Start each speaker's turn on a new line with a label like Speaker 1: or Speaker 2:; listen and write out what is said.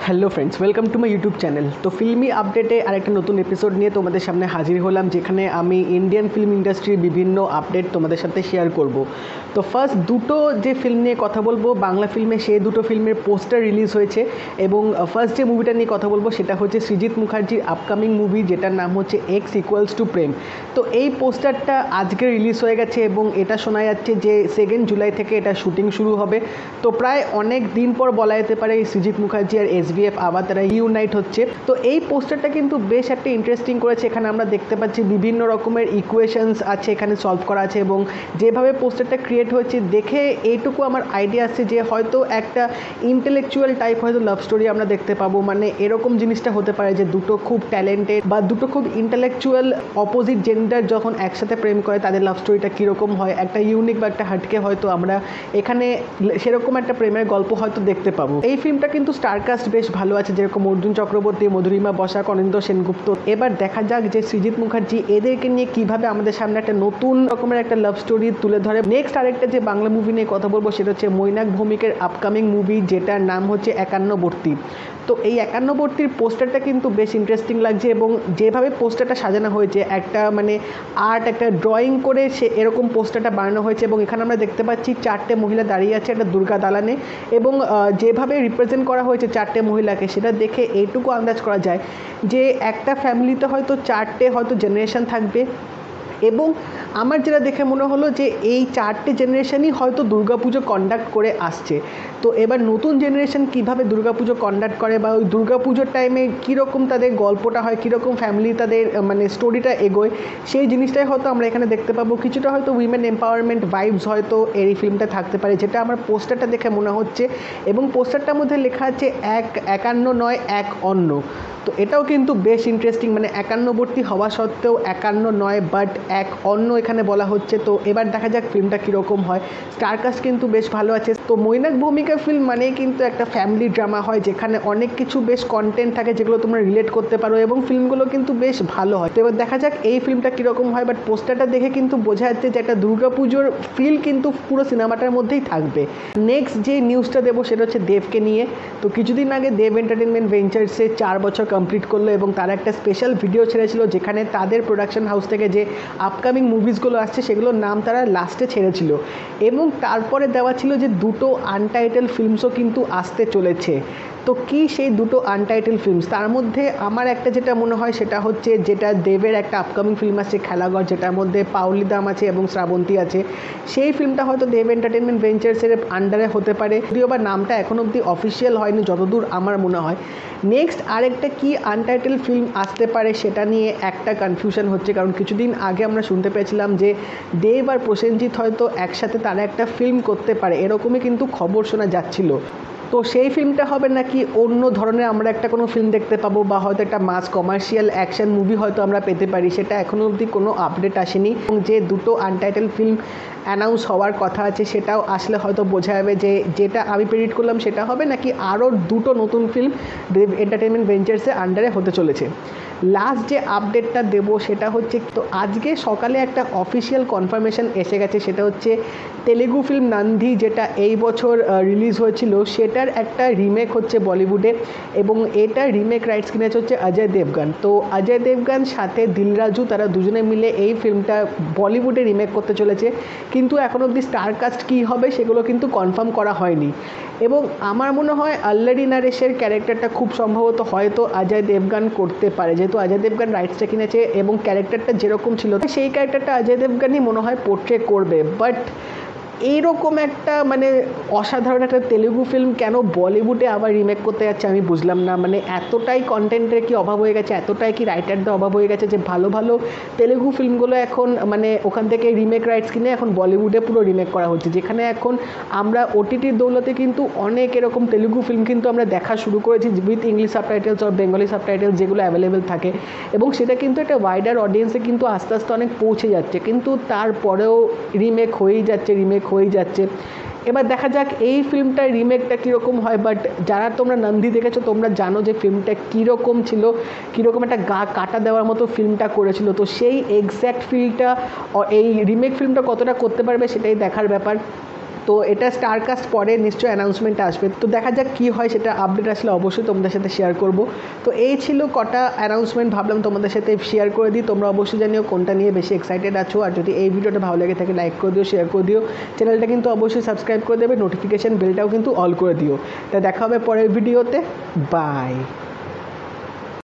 Speaker 1: Hello friends, welcome to my YouTube channel. তো ফিল্মি আপডেটে আরেকটা নতুন এপিসোড নিয়ে তোমাদের সামনে হাজির হলাম, যেখানে আমি ইন্ডিয়ান ফিল্ম ইন্ডাস্ট্রির বিভিন্ন আপডেট তোমাদের সাথে শেয়ার করব। তো ফার্স্ট দুটো যে ফিল্ম নিয়ে কথা বলবো বাংলা ফিল্মে, সেই দুটো ফিল্মের পোস্টার রিলিজ হয়েছে। এবং ফার্স্ট যে মুভিটা নিয়ে কথা বলবো সেটা হচ্ছে সৃজিত মুখার্জির আপকামিং মুভি, যেটার নাম হচ্ছে এক্স ইকুয়ালস টু প্রেম। তো এই পোস্টারটা আজকে রিলিজ হয়ে গেছে এবং এটা শোনা যাচ্ছে যে 2 জুলাই থেকে এটা শুটিং শুরু হবে। তো প্রায় অনেক দিন পর বলা যেতে পারে সৃজিত মুখার্জি আর SBF আবার তারা ইউনাইট হচ্ছে। তো এই পোস্টারটা কিন্তু বেশ একটা ইন্টারেস্টিং করেছে। এখানে আমরা দেখতে পাচ্ছি বিভিন্ন রকমের ইকুয়েশনস আছে, এখানে সলভ করা আছে, এবং যেভাবে পোস্টারটা ক্রিয়েট হয়েছে দেখে এইটুকু আমার আইডিয়া আসছে যে হয়তো একটা ইন্টেলেকচুয়াল টাইপ হয়তো লাভ স্টোরি আমরা দেখতে পাবো। মানে এরকম জিনিসটা হতে পারে যে দুটো খুব ট্যালেন্টেড বা দুটো খুব ইন্টেলেকচুয়াল অপোজিট জেন্ডার যখন একসাথে প্রেম করে তাদের লাভ স্টোরিটা কীরকম হয়, একটা ইউনিক বা একটা হাটকে হয়তো আমরা এখানে সেরকম একটা প্রেমের গল্প হয়তো দেখতে পাবো। এই ফিল্মটা কিন্তু স্টারকাস্ট বেশ ভালো আছে, যেরকম অর্জুন চক্রবর্তী, মধুরিমা বসাক, অনিন্দ্য সেনগুপ্ত। এবার দেখা যাক যে সৃজিত মুখার্জি এদেরকে নিয়ে কিভাবে আমাদের সামনে একটা নতুন রকমের একটা লাভ স্টোরি তুলে ধরে। নেক্সট আরেকটা যে বাংলা মুভি নিয়ে কথা বলবো সেটা হচ্ছে মৈনাক ভৌমিকের আপকামিং মুভি, যেটার নাম হচ্ছে 51বর্তী। তো এই 51বর্তীর পোস্টারটা কিন্তু বেশ ইন্টারেস্টিং লাগছে, এবং যেভাবে পোস্টারটা সাজানো হয়েছে একটা মানে আর্ট, একটা ড্রয়িং করে সে এরকম পোস্টারটা বানানো হয়েছে। এবং এখানে আমরা দেখতে পাচ্ছি 4টে মহিলা দাঁড়িয়ে আছে একটা দুর্গা দালানে, এবং যেভাবে রিপ্রেজেন্ট করা হয়েছে 4টে মহিলাকে, সেটা দেখে এইটুকু আন্দাজ করা যায় যে একটা ফ্যামিলিতে হয়তো 4টে হয়তো জেনারেশন থাকবে। এবং আমার যেটা দেখে মনে হলো যে এই 4টে জেনারেশনই হয়তো দুর্গাপুজো কন্ডাক্ট করে আসছে। তো এবার নতুন জেনারেশন কীভাবে দুর্গাপুজো কন্ডাক্ট করে বা ওই দুর্গাপুজোর টাইমে কীরকম তাদের গল্পটা হয়, কীরকম ফ্যামিলি তাদের মানে স্টোরিটা এগোয়, সেই জিনিসটাই হয়তো আমরা এখানে দেখতে পাবো। কিছুটা হয়তো উইমেন এম্পাওয়ারমেন্ট ভাইবস হয়তো এই ফিল্মটা থাকতে পারে, যেটা আমার পোস্টারটা দেখে মনে হচ্ছে। এবং পোস্টারটার মধ্যে লেখা আছে 51 নয় 1 অন্য। তো এটাও কিন্তু বেশ ইন্টারেস্টিং, মানে 51বর্তী হওয়া সত্ত্বেও 51 নয় বাট 1 অন্য এখানে বলা হচ্ছে। তো এবার দেখা যাক ফিল্মটা কীরকম হয়। স্টারকাস্ট কিন্তু বেশ ভালো আছে। তো মৈনাক ভূমিকা ফিল্ম মানেই কিন্তু একটা ফ্যামিলি ড্রামা হয়, যেখানে অনেক কিছু বেশ কন্টেন্ট থাকে যেগুলো তোমরা রিলেট করতে পারো, এবং ফিল্মগুলো কিন্তু বেশ ভালো হয়। তো এবার দেখা যাক এই ফিল্মটা কীরকম হয়। বাট পোস্টারটা দেখে কিন্তু বোঝা যাচ্ছে যে একটা দুর্গাপুজোর ফিল কিন্তু পুরো সিনেমাটার মধ্যেই থাকবে। নেক্সট যে নিউজটা দেবো সেটা হচ্ছে দেবকে নিয়ে। তো কিছুদিন আগে দেব এন্টারটেনমেন্ট ভেঞ্চার্সে 4 বছর কমপ্লিট করলো, এবং তারা একটা স্পেশাল ভিডিও ছেড়েছিল যেখানে তাদের প্রোডাকশন হাউস থেকে যে আপকামিং মুভিসগুলো আসছে সেগুলোর নাম তারা লাস্টে ছেড়েছিল। এবং তারপরে দেওয়া ছিল যে দুটো আনটাইটেল ফিল্মসও কিন্তু আসতে চলেছে। তো কি সেই দুটো আনটাইটেল ফিল্মস, তার মধ্যে আমার একটা যেটা মনে হয় সেটা হচ্ছে যেটা দেবের একটা আপকামিং ফিল্ম আছে খেলাঘর, যেটার মধ্যে পাওলি দাম আছে এবং শ্রাবন্তী আছে। সেই ফিল্মটা হয়তো দেব এন্টারটেনমেন্ট ভেঞ্চার্সের আন্ডারে হতে পারে, যদিও বা নামটা এখনও অবধি অফিসিয়াল হয়নি যতদূর আমার মনে হয়। নেক্সট আরেকটা কি আনটাইটেল ফিল্ম আসতে পারে সেটা নিয়ে একটা কনফিউশন হচ্ছে, কারণ কিছুদিন আগে আমরা শুনতে পেয়েছিলাম যে দেব আর প্রসেনজিৎ হয়তো একসাথে তারা একটা ফিল্ম করতে পারে, এরকমই কিন্তু খবর শোনা যাচ্ছিল। তো সেই ফিল্মটা হবে নাকি অন্য ধরনের আমরা একটা কোনো ফিল্ম দেখতে পাবো, বা হয়তো একটা মাস কমার্শিয়াল অ্যাকশন মুভি হয়তো আমরা পেতে পারি, সেটা এখনও অবধি কোনো আপডেট আসেনি। এবং যে দুটো আনটাইটেল ফিল্ম অ্যানাউন্স হওয়ার কথা আছে সেটাও আসলে হয়তো বোঝা যাবে যে যেটা আমি প্রেডিক্ট করলাম সেটা হবে নাকি আরও দুটো নতুন ফিল্ম দেব এন্টারটেনমেন্ট ভেঞ্চার্সের আন্ডারে হতে চলেছে। লাস্ট যে আপডেটটা দেবো সেটা হচ্ছে, তো আজকে সকালে একটা অফিসিয়াল কনফার্মেশন এসে গেছে, সেটা হচ্ছে তেলেগু ফিল্ম নান্ধি, যেটা এই বছর রিলিজ হয়েছিল, সেটার একটা রিমেক হচ্ছে বলিউডে। এবং এটা রিমেক রাইটস কিনেছে হচ্ছে অজয় দেবগান। তো অজয় দেবগান সাথে দিল রাজু, তারা দুজনে মিলে এই ফিল্মটা বলিউডে রিমেক করতে চলেছে। কিন্তু এখন অবধি স্টারকাস্ট কী হবে সেগুলো কিন্তু কনফার্ম করা হয়নি। এবং আমার মনে হয় আল্লারি নারেশের ক্যারেক্টারটা খুব সম্ভবত হয়তো অজয় দেবগান করতে পারে, যেহেতু অজয় দেবগান রাইটসটা কিনেছে, এবং ক্যারেক্টারটা যেরকম ছিল সেই ক্যারেক্টারটা অজয় দেবগানই মনে হয় পোর্ট্রে করবে। বাট এইরকম একটা মানে অসাধারণ একটা তেলেগু ফিল্ম কেন বলিউডে আবার রিমেক করতে যাচ্ছে আমি বুঝলাম না। মানে এতটাই কন্টেন্টের কি অভাব হয়ে গেছে, এতটাই কি রাইটারদের অভাব হয়ে গেছে যে ভালো ভালো তেলেগু ফিল্মগুলো এখন মানে ওখান থেকে রিমেক রাইটস কিনে এখন বলিউডে পুরো রিমেক করা হচ্ছে, যেখানে এখন আমরা OTTর দৌলতে কিন্তু অনেক এরকম তেলেগু ফিল্ম কিন্তু আমরা দেখা শুরু করেছি উইথ ইংলিশ সাবটাইটেলস আর বেঙ্গলি সাবটাইটেলস যেগুলো অ্যাভেলেবেল থাকে, এবং সেটা কিন্তু একটা ওয়াইডার অডিয়েন্সে কিন্তু আস্তে আস্তে অনেক পৌঁছে যাচ্ছে। কিন্তু তারপরেও রিমেক হয়েই যাচ্ছে। এবার দেখা যাক এই ফিল্মটার রিমেকটা কীরকম হয়। বাট যারা তোমরা নন্দী দেখেছো তোমরা জানো যে ফিল্মটা কীরকম ছিল, কীরকম একটা গা কাটা দেওয়ার মতো ফিল্মটা করেছিল। তো সেই এক্স্যাক্ট ফিলটা এই রিমেক ফিল্মটা কতটা করতে পারবে সেটাই দেখার ব্যাপার। তো এটা স্টারকাস্ট পরে নিশ্চয়ই অ্যানাউন্সমেন্ট আসবে, তো দেখা যাক কী হয়, সেটা আপডেট আসলে অবশ্যই তোমাদের সাথে শেয়ার করব। তো এই ছিল কটা অ্যানাউন্সমেন্ট, ভাবলাম তোমাদের সাথে শেয়ার করে দিই। তোমরা অবশ্যই জানিও কোনটা নিয়ে বেশি এক্সাইটেড আছো, আর যদি এই ভিডিওটা ভালো লাগে থাকে লাইক করে দিও, শেয়ার করে দিও, চ্যানেলটা কিন্তু অবশ্যই সাবস্ক্রাইব করে দেবে, নোটিফিকেশান বেলটাও কিন্তু অল করে দিও। তা দেখা হবে পরের ভিডিওতে, বাই।